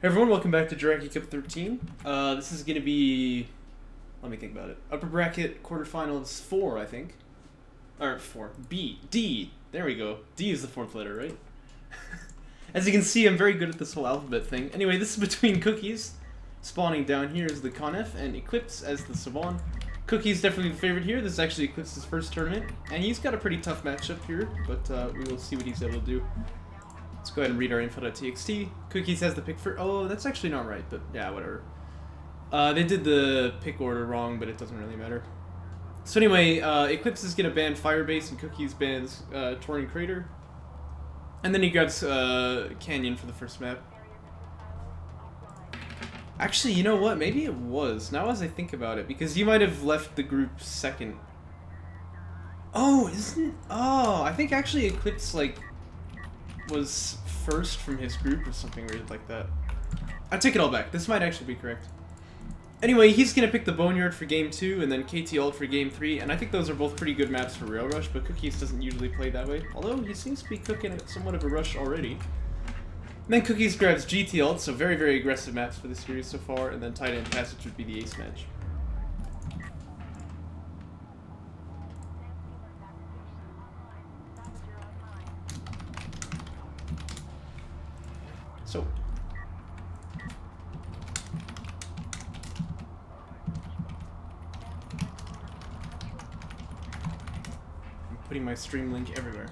Hey everyone, welcome back to Jaraci Cup 13. This is going to be, let me think about it, upper bracket quarterfinals 4, I think. Or 4, B, D, there we go. D is the fourth letter, right? As you can see, I'm very good at this whole alphabet thing. Anyway, this is between Cookies. Spawning down here is the Conef, and Eclypse as the Savon. Cookie's definitely the favorite here. This is actually Eclipse's first tournament, and he's got a pretty tough matchup here, but we will see what he's able to do. Let's go ahead and read our info.txt. Cookies has the pick for... Oh, that's actually not right, but yeah, whatever. They did the pick order wrong, but it doesn't really matter. So anyway, Eclipse is going to ban Firebase, and Cookies bans Torrent Crater. And then he grabs Canyon for the first map. Actually, you know what? Maybe it was. Now as I think about it, because you might have left the group second. Oh, isn't... Oh, I think actually Eclipse, like... was first from his group or something weird like that. I take it all back. This might actually be correct. Anyway, he's going to pick the Boneyard for Game 2 and then KT Ult for Game 3, and I think those are both pretty good maps for Rail Rush, but Cookies doesn't usually play that way, although he seems to be cooking at somewhat of a rush already. And then Cookies grabs GT Ult, so very, very aggressive maps for this series so far, and then Tight End Passage would be the ace match. So, I'm putting my stream link everywhere.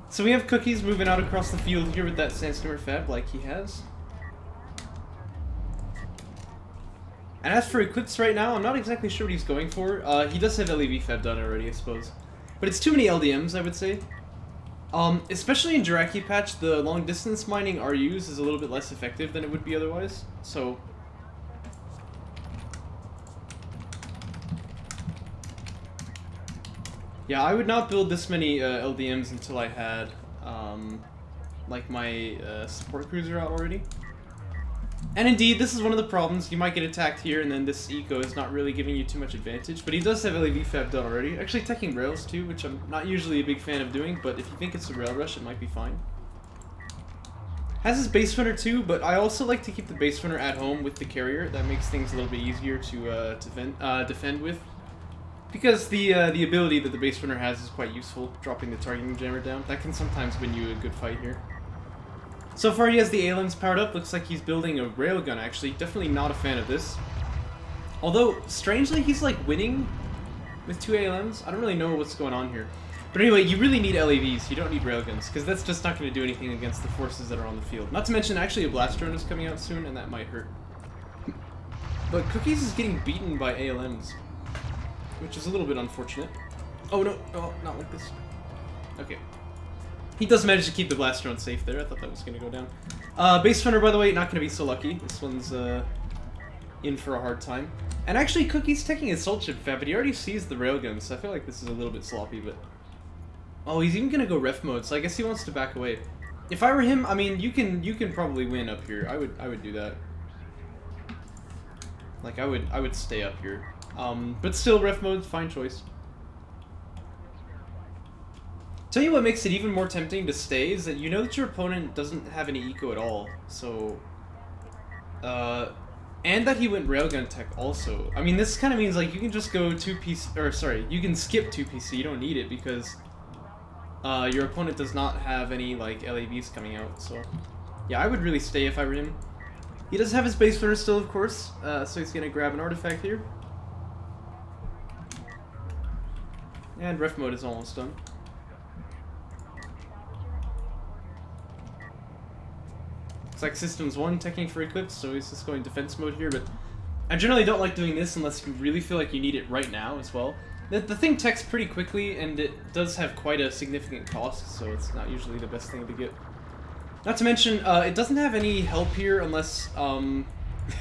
So we have Cookies moving out across the field here with that Sandstormer Fab like he has. And as for Eclipse right now, I'm not exactly sure what he's going for. He does have LEV Fab done already, I suppose. But it's too many LDMs, I would say. Especially in Jaraci patch, the long distance mining RUs is a little bit less effective than it would be otherwise, so... Yeah, I would not build this many LDMs until I had, like, my support cruiser out already. And indeed, this is one of the problems. You might get attacked here, and then this eco is not really giving you too much advantage. But he does have LEV Fab done already. Actually, teching rails too, which I'm not usually a big fan of doing, but if you think it's a rail rush, it might be fine. Has his base runner too, but I also like to keep the base runner at home with the carrier. That makes things a little bit easier to defend with. Because the ability that the base runner has is quite useful, dropping the targeting jammer down. That can sometimes win you a good fight here. So far he has the ALMs powered up, looks like he's building a railgun actually, definitely not a fan of this. Although, strangely, he's like winning with 2 ALMs, I don't really know what's going on here. But anyway, you really need LAVs, you don't need railguns, because that's just not going to do anything against the forces that are on the field. Not to mention, actually a blast drone is coming out soon, and that might hurt. But Cookies is getting beaten by ALMs, which is a little bit unfortunate. Oh no, oh, not like this. Okay. He does manage to keep the blast drone safe there. I thought that was going to go down. Base runner, by the way, not going to be so lucky. This one's in for a hard time. And actually, Cookie's taking his Soul Chip Fab, but he already sees the railgun, so I feel like this is a little bit sloppy, but... Oh, he's even going to go ref mode, so I guess he wants to back away. If I were him, I mean, you can probably win up here. I would do that. Like, I would stay up here. But still, ref mode, fine choice. Tell you what makes it even more tempting to stay is that you know that your opponent doesn't have any eco at all, so... and that he went railgun tech also. I mean, this kind of means, like, you can just go 2PC... Or, sorry, you can skip 2PC, you don't need it, because... your opponent does not have any, like, LAVs coming out, so... Yeah, I would really stay if I were him. He does have his base runner still, of course, so he's gonna grab an artifact here. And ref mode is almost done. It's like Systems 1 teching for Eclipse, so he's just going defense mode here, but I generally don't like doing this unless you really feel like you need it right now as well. The thing techs pretty quickly, and it does have quite a significant cost, so it's not usually the best thing to get. Not to mention, it doesn't have any help here unless, you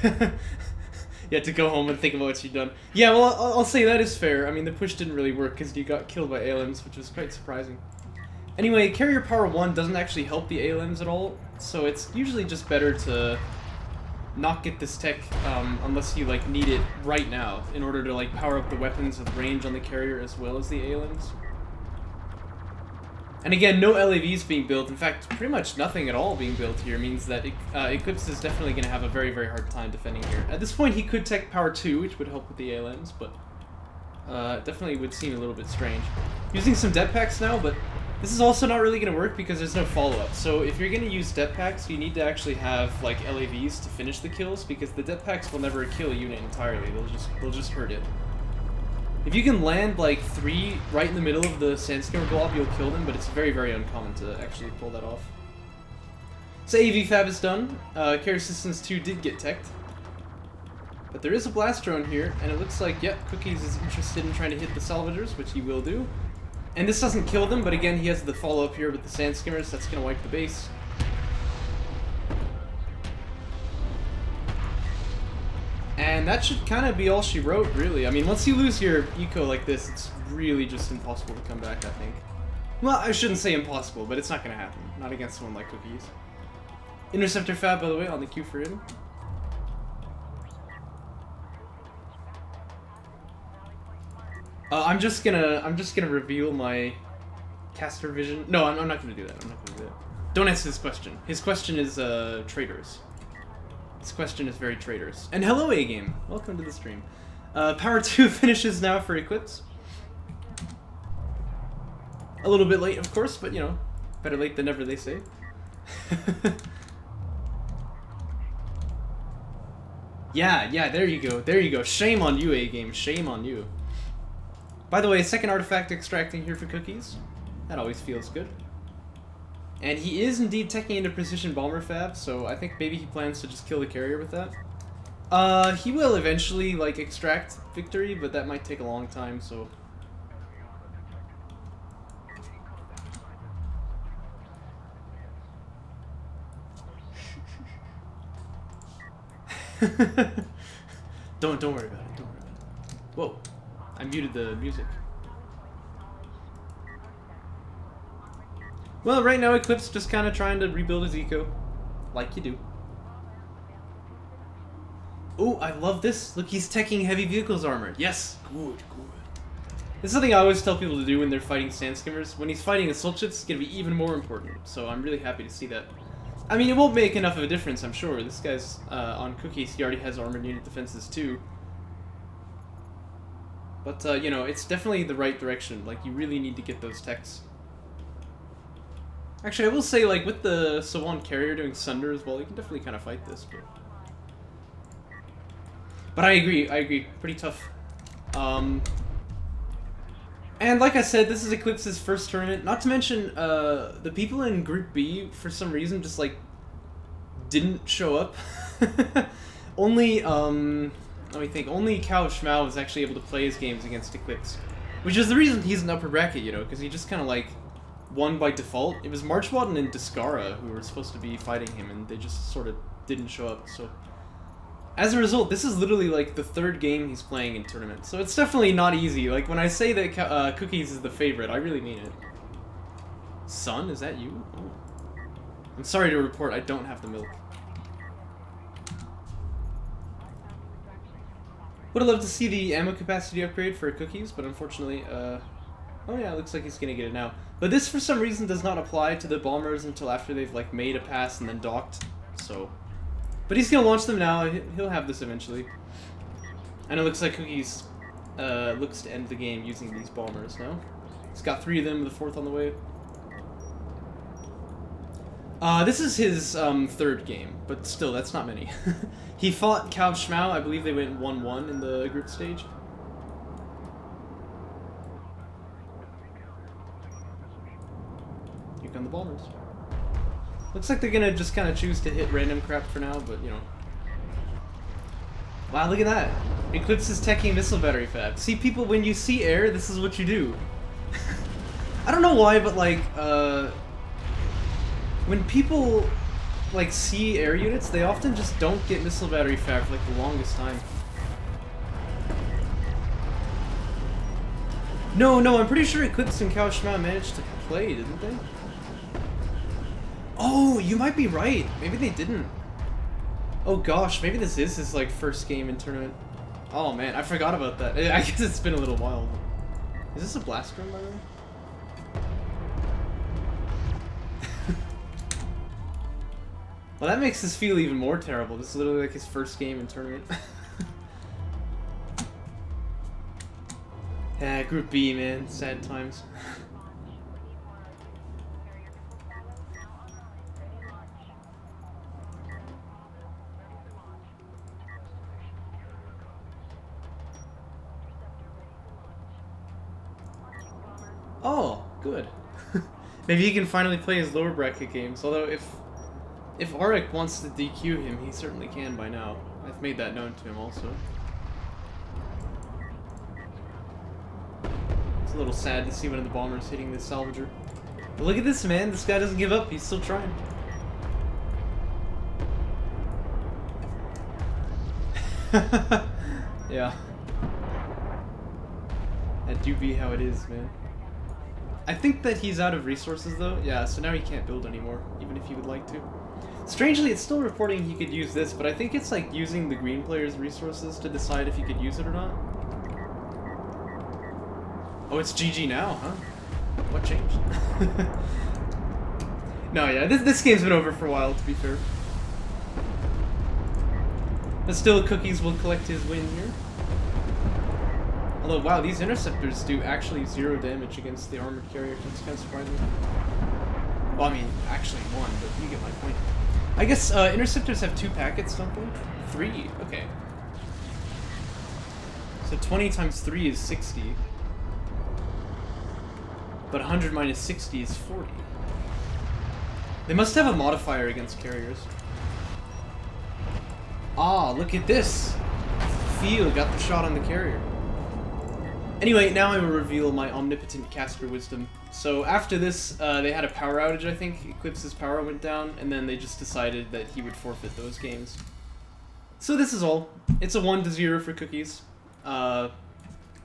had to go home and think about what you've done. Yeah, well, I'll say that is fair. I mean, the push didn't really work because you got killed by ALMs, which was quite surprising. Anyway, Carrier Power 1 doesn't actually help the ALMs at all, so it's usually just better to not get this tech unless you like need it right now in order to like power up the weapons with range on the carrier as well as the ALMs. And again, no LAVs being built. In fact, pretty much nothing at all being built here means that Eclypse is definitely going to have a very, very hard time defending here. At this point, he could tech power 2, which would help with the ALMs, but definitely would seem a little bit strange. Using some depth packs now, but this is also not really going to work because there's no follow-up. So if you're going to use depth packs, you need to actually have like LAVs to finish the kills, because the depth packs will never kill a unit entirely. They'll just hurt it. If you can land like 3 right in the middle of the Sandskimmer blob, you'll kill them, but it's very, very uncommon to actually pull that off. So AV Fab is done. Carrier Systems 2 did get teched. But there is a blast drone here, and it looks like, yep, Cookies is interested in trying to hit the salvagers, which he will do. And this doesn't kill them, but again, he has the follow-up here with the Sandskimmers. That's going to wipe the base. And that should kind of be all she wrote, really. I mean, once you lose your eco like this, it's really just impossible to come back, I think. Well, I shouldn't say impossible, but it's not going to happen. Not against someone like Cookies. Interceptor Fab, by the way, on the queue for him. I'm just gonna reveal my caster vision. No, I'm not gonna do that. I'm not gonna do that. Don't answer this question. His question is traitors. This question is very traitors. And hello, A-Game. Welcome to the stream. Power 2 finishes now for Eclypse. A little bit late, of course, but, you know, better late than never, they say. Yeah, there you go. There you go. Shame on you, A-Game. Shame on you. By the way, second artifact extracting here for Cookies. That always feels good. And he is indeed teching into Precision Bomber Fab, so I think maybe he plans to just kill the carrier with that. He will eventually, like, extract victory, but that might take a long time, so... Don't worry about it, don't worry about it. Whoa, I muted the music. Well, right now Eclypse just kind of trying to rebuild his eco, like you do. Oh, I love this. Look, he's teching heavy vehicles armor. Yes, good. This is something I always tell people to do when they're fighting Sandskimmers. When he's fighting assault ships, it's going to be even more important. So I'm really happy to see that. I mean, it won't make enough of a difference, I'm sure. This guy's on Cookies. He already has armored unit defenses too. But, you know, it's definitely the right direction. Like, you really need to get those techs. Actually, I will say, like, with the Sawan carrier doing Sunder as well, you can definitely kind of fight this. But I agree. Pretty tough. And like I said, this is Eclipse's first tournament. Not to mention, the people in Group B, for some reason, just, like, didn't show up. Only, let me think, only Cao Shmao was actually able to play his games against Eclipse. Which is the reason he's an upper bracket, you know, because he just kind of, like, won by default. It was Marchwadden and Discara who were supposed to be fighting him, and they just sort of didn't show up, so... As a result, this is literally, like, the third game he's playing in tournament, so it's definitely not easy. Like, when I say that Cookies is the favorite, I really mean it. Son, is that you? Oh. I'm sorry to report, I don't have the milk. Would have loved to see the ammo capacity upgrade for Cookies, but unfortunately, oh yeah, it looks like he's gonna get it now. But this, for some reason, does not apply to the bombers until after they've, like, made a pass and then docked, so... But he's gonna launch them now. He'll have this eventually. And it looks like Cookies looks to end the game using these bombers now. He's got 3 of them, the 4th on the way. This is his third game, but still, that's not many. He fought Cao Shmao. I believe they went 1-1 in the group stage. Here come the bombers. Looks like they're gonna just kind of choose to hit random crap for now, but you know. Wow, look at that. Eclipse is teching missile battery fab. See, people, when you see air, this is what you do. I don't know why, but like, when people like see air units, they often just don't get missile battery fab for like the longest time. No, I'm pretty sure Eclipse and Cao Shmao managed to play, didn't they? Oh, you might be right. Maybe they didn't. Oh gosh, maybe this is his like first game in tournament. Oh man, I forgot about that. I guess it's been a little while. Is this a blast drum, by the way? Well, that makes this feel even more terrible. This is literally like his first game in tournament. Yeah, Group B, man. Sad times. Oh, good. Maybe he can finally play his lower bracket games. Although if Auric wants to DQ him, he certainly can by now. I've made that known to him also. It's a little sad to see one of the bombers hitting this salvager. But look at this, man. This guy doesn't give up. He's still trying. Yeah. That do be how it is, man. I think that he's out of resources, though. Yeah, so now he can't build anymore, even if he would like to. Strangely, it's still reporting he could use this, but I think it's like using the green player's resources to decide if he could use it or not. Oh, it's GG now, huh? What changed? No, yeah, this game's been over for a while, to be fair. But still, Cookies will collect his win here. Although, wow, these interceptors do actually 0 damage against the armored carrier. That's kind of surprising. Well, I mean, actually 1, but you get my point. I guess interceptors have 2 packets, don't they? 3, okay. So 20 times 3 is 60. But 100 minus 60 is 40. They must have a modifier against carriers. Ah, look at this! Theo got the shot on the carrier. Anyway, now I will reveal my omnipotent caster wisdom. So after this, they had a power outage, I think. Eclypse's power went down, and then they just decided that he would forfeit those games. So this is all. It's a 1-0 for Cookies.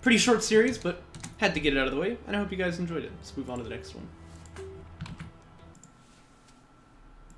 Pretty short series, but had to get it out of the way, and I hope you guys enjoyed it. Let's move on to the next one.